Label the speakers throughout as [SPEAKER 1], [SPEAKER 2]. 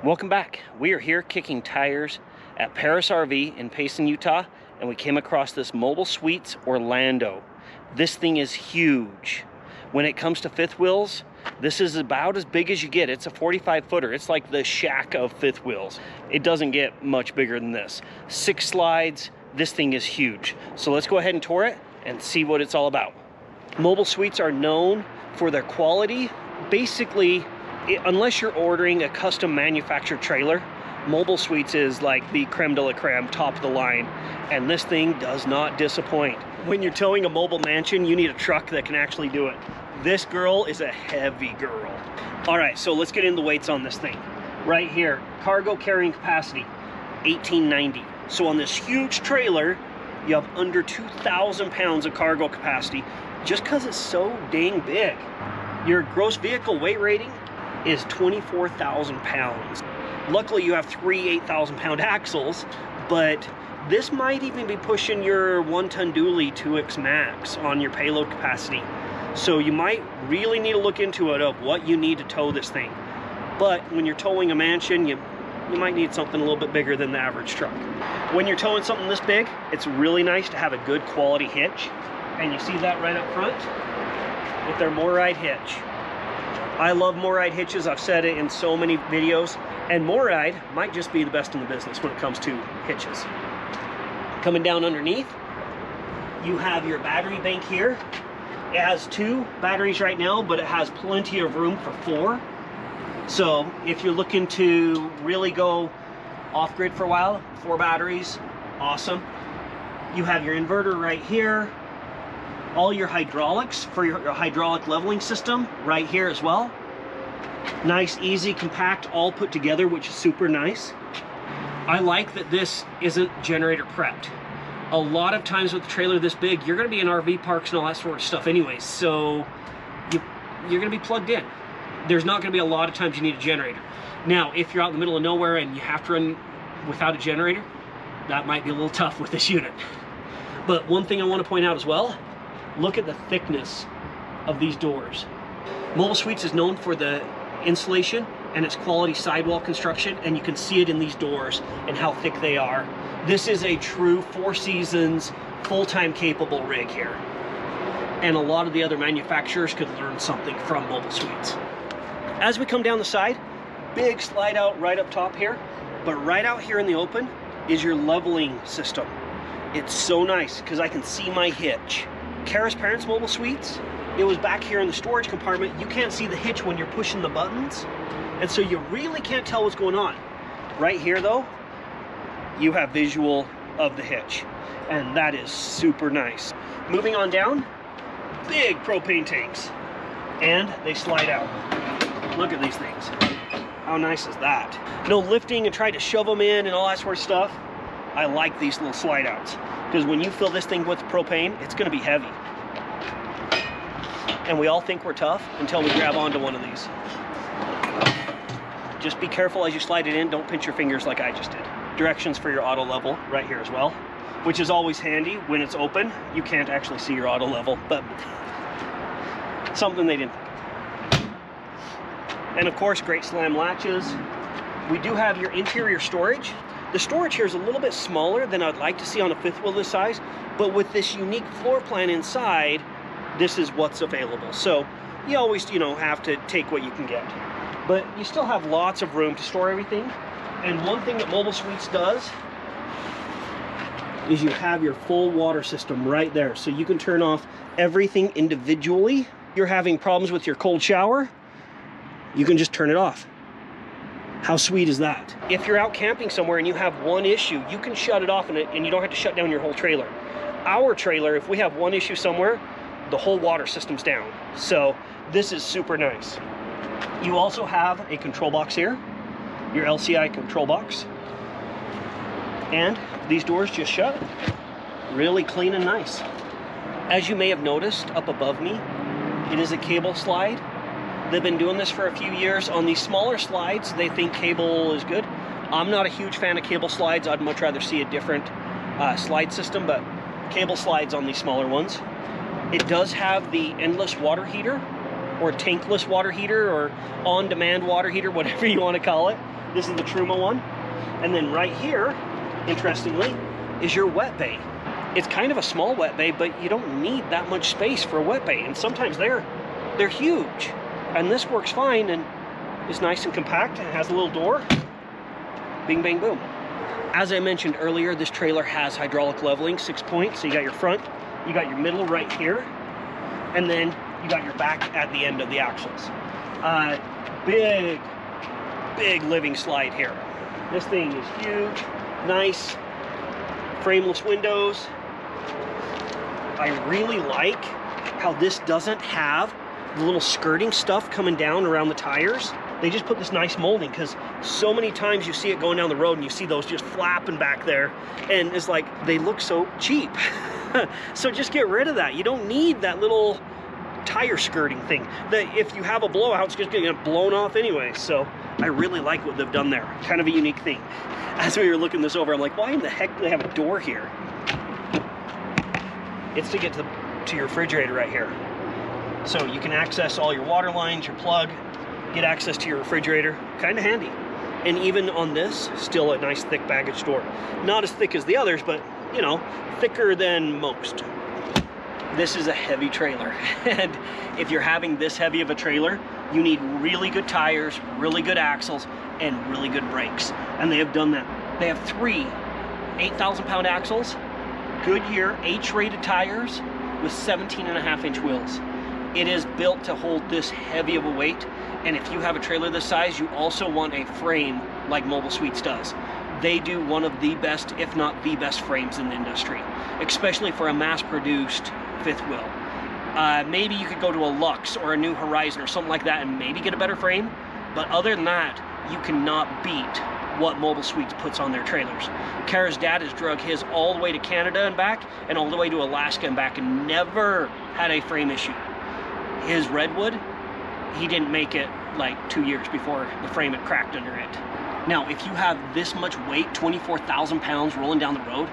[SPEAKER 1] Welcome back. We are here kicking tires at Parris RV in Payson, Utah, and we came across this Mobile Suites Orlando. This thing is huge. When it comes to fifth wheels, this is about as big as you get. It's a 45 footer. It's like the shack of fifth wheels. It doesn't get much bigger than this. 6 slides. This thing is huge. So let's go ahead and tour it and see what it's all about. Mobile Suites are known for their quality. Basically, unless you're ordering a custom manufactured trailer, Mobile Suites is like the creme de la creme, top of the line, and this thing does not disappoint. When you're towing a mobile mansion, you need a truck that can actually do it. This girl is a heavy girl. All right, so let's get into the weights on this thing. Right here, cargo carrying capacity, 1890. So on this huge trailer, you have under 2,000 pounds of cargo capacity just because it's so dang big. Your gross vehicle weight rating is 24,000 pounds. Luckily you have 3 8,000 pound axles, but this might even be pushing your 1-ton dually 2x max on your payload capacity. So you might really need to look into it of what you need to tow this thing. But when you're towing a mansion, you might need something a little bit bigger than the average truck. When you're towing something this big, it's really nice to have a good quality hitch. And you see that right up front with their MORryde hitch. I love MORryde hitches. I've said it in so many videos, and MORryde might just be the best in the business when it comes to hitches. Coming down underneath, you have your battery bank here. It has 2 batteries right now, but it has plenty of room for 4. So if you're looking to really go off-grid for a while, 4 batteries, awesome. You have your inverter right here. All your hydraulics for your hydraulic leveling system right here as well. Nice, easy, compact, all put together, which is super nice. I like that this isn't generator prepped. A lot of times with a trailer this big, you're going to be in RV parks and all that sort of stuff anyways, so you're going to be plugged in. There's not going to be a lot of times you need a generator. Now, if you're out in the middle of nowhere and you have to run without a generator, that might be a little tough with this unit. But one thing I want to point out as well, look at the thickness of these doors. Mobile Suites is known for the insulation and its quality sidewall construction, and you can see it in these doors and how thick they are. This is a true 4 seasons, full-time capable rig here. And a lot of the other manufacturers could learn something from Mobile Suites. As we come down the side, big slide out right up top here, but right out here in the open is your leveling system. It's so nice because I can see my hitch. Kara's parents' Mobile Suites, it was back here in the storage compartment. You can't see the hitch when you're pushing the buttons, and so you really can't tell what's going on. Right here though, you have visual of the hitch, and that is super nice. Moving on down, big propane tanks, and they slide out. Look at these things. How nice is that? No lifting and try to shove them in and all that sort of stuff. I like these little slide outs, because when you fill this thing with propane, it's going to be heavy. And we all think we're tough until we grab onto one of these. Just be careful as you slide it in. Don't pinch your fingers like I just did. Directions for your auto level right here as well, which is always handy. When it's open, you can't actually see your auto level, but something they didn't think of. And of course, great slam latches. We do have your interior storage. The storage here is a little bit smaller than I'd like to see on a fifth wheel this size, but with this unique floor plan inside, this is what's available. So you always, have to take what you can get. But you still have lots of room to store everything. And one thing that Mobile Suites does is you have your full water system right there. So you can turn off everything individually. You're having problems with your cold shower, you can just turn it off. How sweet is that? If you're out camping somewhere and you have one issue, you can shut it off and you don't have to shut down your whole trailer. Our trailer, if we have one issue somewhere, the whole water system's down. So this is super nice. You also have a control box here, your LCI control box. And these doors just shut. Really clean and nice. As you may have noticed up above me, it is a cable slide. They've been doing this for a few years. On these smaller slides, they think cable is good. I'm not a huge fan of cable slides. I'd much rather see a different slide system, but cable slides on these smaller ones. It does have the endless water heater, or tankless water heater, or on-demand water heater, whatever you want to call it. This is the Truma one. And then right here, interestingly, is your wet bay. It's kind of a small wet bay, but you don't need that much space for a wet bay. And sometimes they're huge. And this works fine and is nice and compact and has a little door. Bing, bang, boom. As I mentioned earlier, this trailer has hydraulic leveling, 6 points. So you got your front, you got your middle right here, and then you got your back at the end of the axles. Big living slide here. This thing is huge, nice, frameless windows. I really like how this doesn't have the little skirting stuff coming down around the tires. They just put this nice molding, because so many times you see it going down the road and you see those just flapping back there, and it's like, they look so cheap. So just get rid of that. You don't need that little tire skirting thing that if you have a blowout, it's just gonna get blown off anyway. So I really like what they've done there. Kind of a unique thing. As we were looking this over, I'm like, why in the heck do they have a door here? It's to get to your refrigerator right here. So you can access all your water lines, your plug, get access to your refrigerator. Kind of handy. And even on this, still a nice thick baggage door. Not as thick as the others, but you know, thicker than most. This is a heavy trailer. And if you're having this heavy of a trailer, you need really good tires, really good axles, and really good brakes. And they have done that. They have 3 8,000-pound axles, Goodyear H-rated tires with 17.5-inch wheels. It is built to hold this heavy of a weight. And if you have a trailer this size, you also want a frame like Mobile Suites does. They do one of the best, if not the best frames in the industry, especially for a mass-produced fifth wheel. Maybe you could go to a Lux or a New Horizon or something like that and maybe get a better frame. But other than that, you cannot beat what Mobile Suites puts on their trailers. Kara's dad has drug his all the way to Canada and back, and all the way to Alaska and back, and never had a frame issue. His Redwood, he didn't make it like 2 years before the frame had cracked under it. Now, if you have this much weight, 24,000 pounds rolling down the road,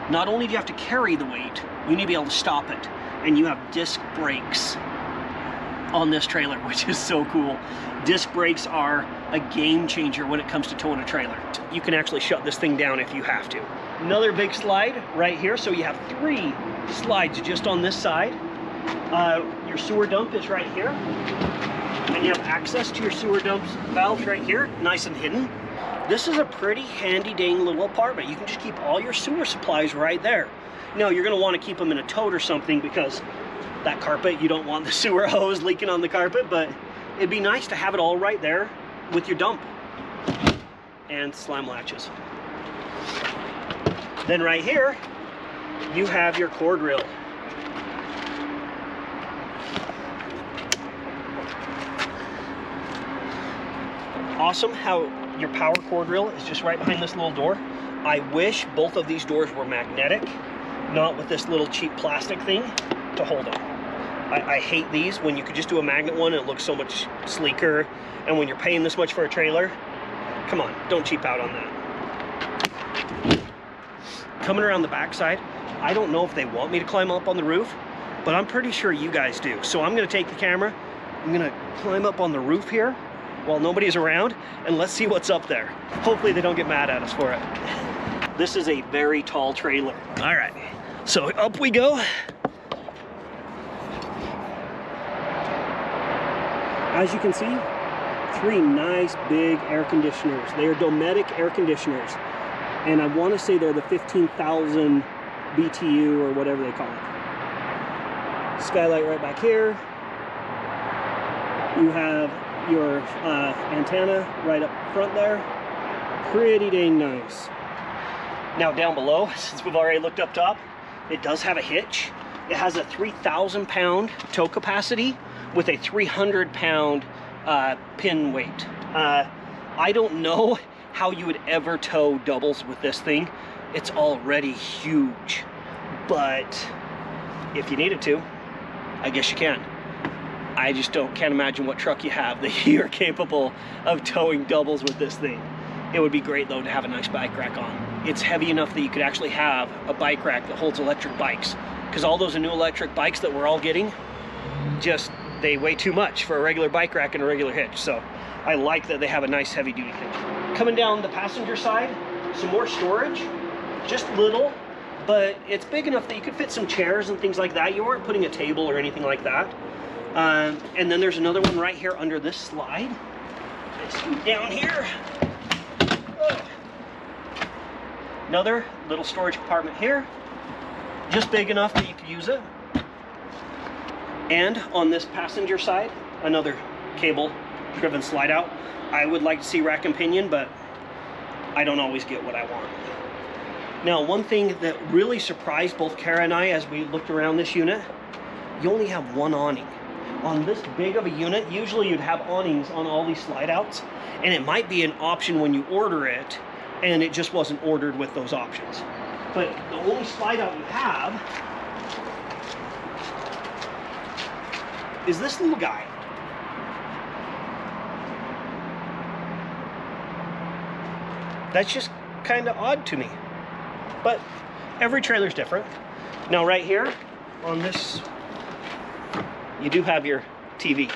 [SPEAKER 1] not only do you have to carry the weight, you need to be able to stop it. And you have disc brakes on this trailer, which is so cool. Disc brakes are a game changer when it comes to towing a trailer. You can actually shut this thing down if you have to. Another big slide right here. So you have 3 slides just on this side. Your sewer dump is right here. And you have access to your sewer dumps valves right here, nice and hidden. This is a pretty handy dang little apartment. You can just keep all your sewer supplies right there. Now, you're gonna wanna keep them in a tote or something, because that carpet, you don't want the sewer hose leaking on the carpet, but it'd be nice to have it all right there with your dump. And slam latches. Then right here, you have your core grill. Awesome how your power cord reel is just right behind this little door. I wish both of these doors were magnetic, not with this little cheap plastic thing to hold them. I hate these when you could just do a magnet one and it looks so much sleeker. And when you're paying this much for a trailer, come on, don't cheap out on that. Coming around the backside, I don't know if they want me to climb up on the roof, but I'm pretty sure you guys do. So I'm gonna take the camera, I'm gonna climb up on the roof here while nobody's around, and let's see what's up there. Hopefully they don't get mad at us for it. This is a very tall trailer. All right, so up we go. As you can see, 3 nice big air conditioners. They are Dometic air conditioners. And I want to say they're the 15,000 BTU or whatever they call it. Skylight right back here. You have your antenna right up front there. Pretty dang nice. Now down below, since we've already looked up top, it does have a hitch. It has a 3,000 pound tow capacity with a 300 pound pin weight. I don't know how you would ever tow doubles with this thing. It's already huge, but if you needed to, I guess you can. I just can't imagine what truck you have that you're capable of towing doubles with this thing. It would be great though to have a nice bike rack on. It's heavy enough that you could actually have a bike rack that holds electric bikes, because all those new electric bikes that we're all getting, just they weigh too much for a regular bike rack and a regular hitch. So I like that they have a nice heavy duty thing. Coming down the passenger side, some more storage, just little, but it's big enough that you could fit some chairs and things like that. You weren't putting a table or anything like that. And then there's another one right here under this slide. Let's scoot down here. Another little storage compartment here, just big enough that you could use it. And on this passenger side, another cable driven slide out. I would like to see rack and pinion, but I don't always get what I want. Now, one thing that really surprised both Kara and I as we looked around this unit, you only have one awning. On this big of a unit, usually you'd have awnings on all these slide outs, and it might be an option when you order it, and it just wasn't ordered with those options. But the only slide out you have is this little guy. That's just kind of odd to me. But every trailer's different. Now right here on this, you do have your TV.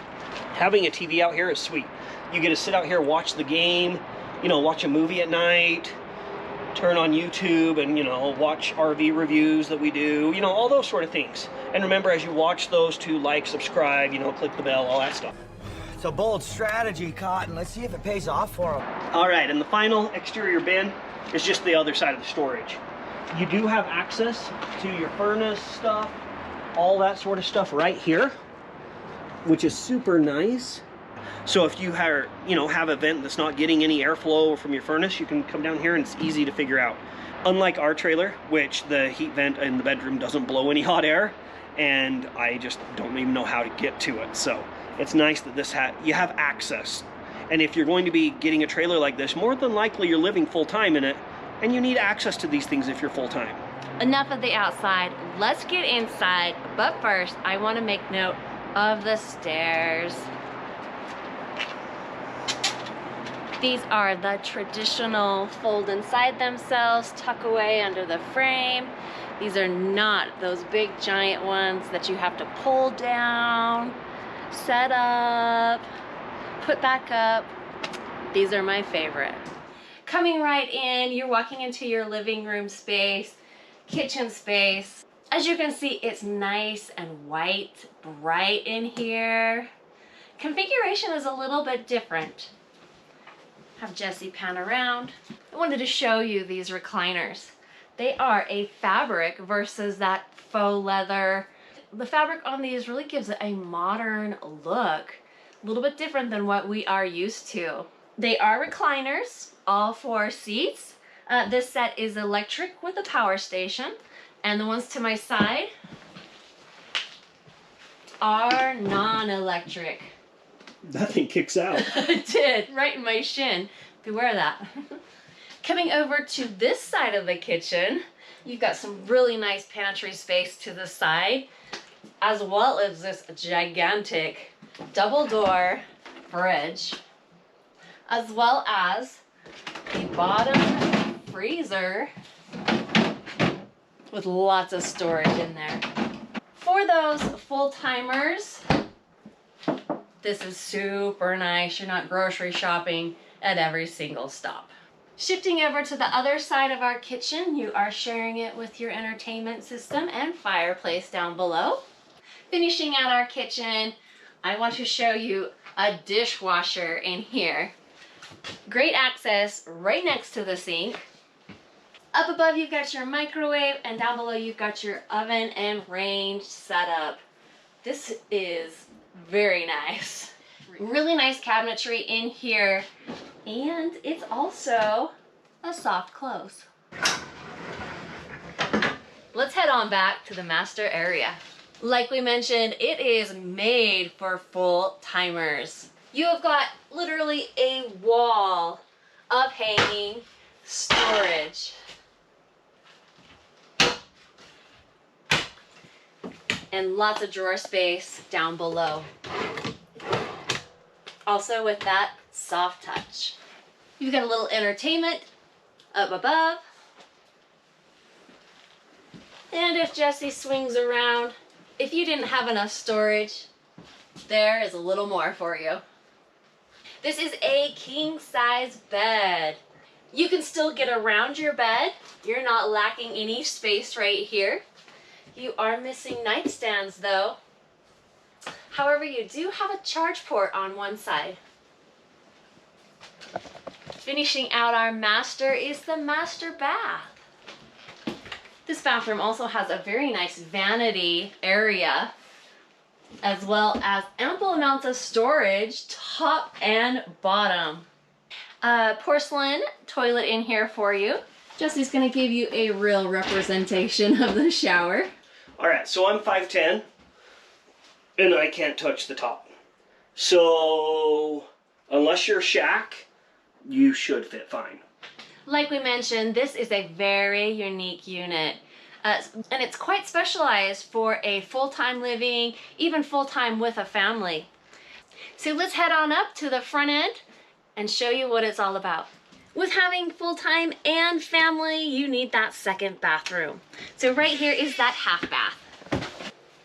[SPEAKER 1] Having a TV out here is sweet. You get to sit out here, watch the game, you know, watch a movie at night, turn on YouTube and, you know, watch RV reviews that we do, you know, all those sort of things. And remember, as you watch those, to like, subscribe, you know, click the bell, all that stuff.
[SPEAKER 2] It's a bold strategy, Cotton. Let's see if it pays off for them.
[SPEAKER 1] All right, and the final exterior bin is just the other side of the storage. You do have access to your furnace stuff, all that sort of stuff right here, which is super nice. So if you have, you know, have a vent that's not getting any airflow from your furnace, you can come down here and it's easy to figure out. Unlike our trailer, which the heat vent in the bedroom doesn't blow any hot air, and I just don't even know how to get to it. So it's nice that this you have access. And if you're going to be getting a trailer like this, more than likely you're living full-time in it, and you need access to these things if you're full-time.
[SPEAKER 3] Enough of the outside, let's get inside. But first, I want to make note of the stairs. These are the traditional fold inside themselves, tuck away under the frame. These are not those big giant ones that you have to pull down, set up, put back up. These are my favorite. Coming right in, you're walking into your living room space, kitchen space. As you can see, it's nice and white, bright in here. Configuration is a little bit different. Have Jesse pan around. I wanted to show you these recliners. They are a fabric versus that faux leather. The fabric on these really gives it a modern look, a little bit different than what we are used to. They are recliners, all 4 seats. This set is electric with a power station, and the ones to my side are non-electric.
[SPEAKER 1] That thing kicks out.
[SPEAKER 3] It did, right in my shin. Beware of that. Coming over to this side of the kitchen, you've got some really nice pantry space to the side, as well as this gigantic double door fridge, as well as a bottom freezer with lots of storage in there. For those full-timers, this is super nice. You're not grocery shopping at every single stop. Shifting over to the other side of our kitchen, you are sharing it with your entertainment system and fireplace down below. Finishing out our kitchen, I want to show you a dishwasher in here. Great access right next to the sink. Up above you've got your microwave, and down below you've got your oven and range setup. This is very nice. Really nice cabinetry in here, and it's also a soft close. Let's head on back to the master area. Like we mentioned, it is made for full-timers. You have got literally a wall of hanging storage. And lots of drawer space down below. Also with that soft touch. You've got a little entertainment up above. And if Jesse swings around, if you didn't have enough storage, there is a little more for you. This is a king size bed. You can still get around your bed. You're not lacking any space right here. You are missing nightstands though. However, you do have a charge port on one side. Finishing out our master is the master bath. This bathroom also has a very nice vanity area, as well as ample amounts of storage, top and bottom. Porcelain toilet in here for you. Jesse's gonna give you a real representation of the shower.
[SPEAKER 1] All right, so I'm 5'10", and I can't touch the top. So, unless you're Shaq, you should fit fine.
[SPEAKER 3] Like we mentioned, this is a very unique unit. And it's quite specialized for a full-time living, even full-time with a family. So let's head on up to the front end and show you what it's all about. With having full-time and family, you need that second bathroom. So right here is that half bath.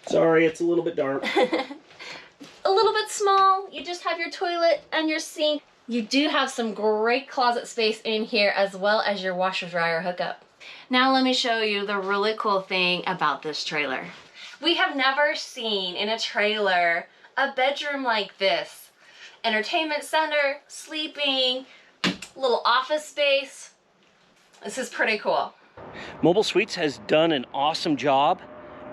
[SPEAKER 1] Sorry, it's a little bit dark.
[SPEAKER 3] A little bit small. You just have your toilet and your sink. You do have some great closet space in here, as well as your washer dryer hookup. Now let me show you the really cool thing about this trailer. We have never seen in a trailer a bedroom like this. Entertainment center, sleeping, little office space. This is pretty cool.
[SPEAKER 1] Mobile Suites has done an awesome job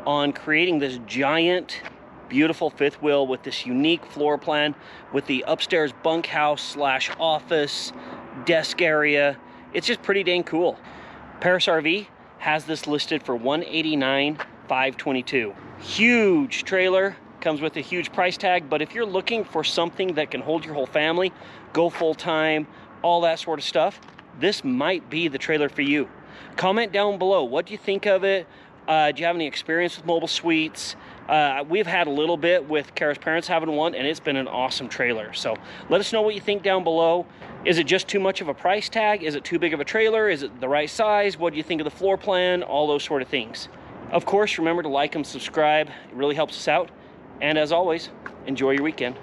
[SPEAKER 1] on creating this giant, beautiful fifth wheel with this unique floor plan with the upstairs bunkhouse / office, desk area. It's just pretty dang cool. Parris RV has this listed for $189,522. Huge trailer, comes with a huge price tag, but if you're looking for something that can hold your whole family, go full-time, all that sort of stuff, this might be the trailer for you. Comment down below, what do you think of it? Do you have any experience with Mobile Suites? We've had a little bit with Kara's parents having one, and it's been an awesome trailer. So let us know what you think down below. Is it just too much of a price tag? Is it too big of a trailer? Is it the right size? What do you think of the floor plan? All those sort of things. Of course, remember to like and subscribe. It really helps us out. And as always, enjoy your weekend.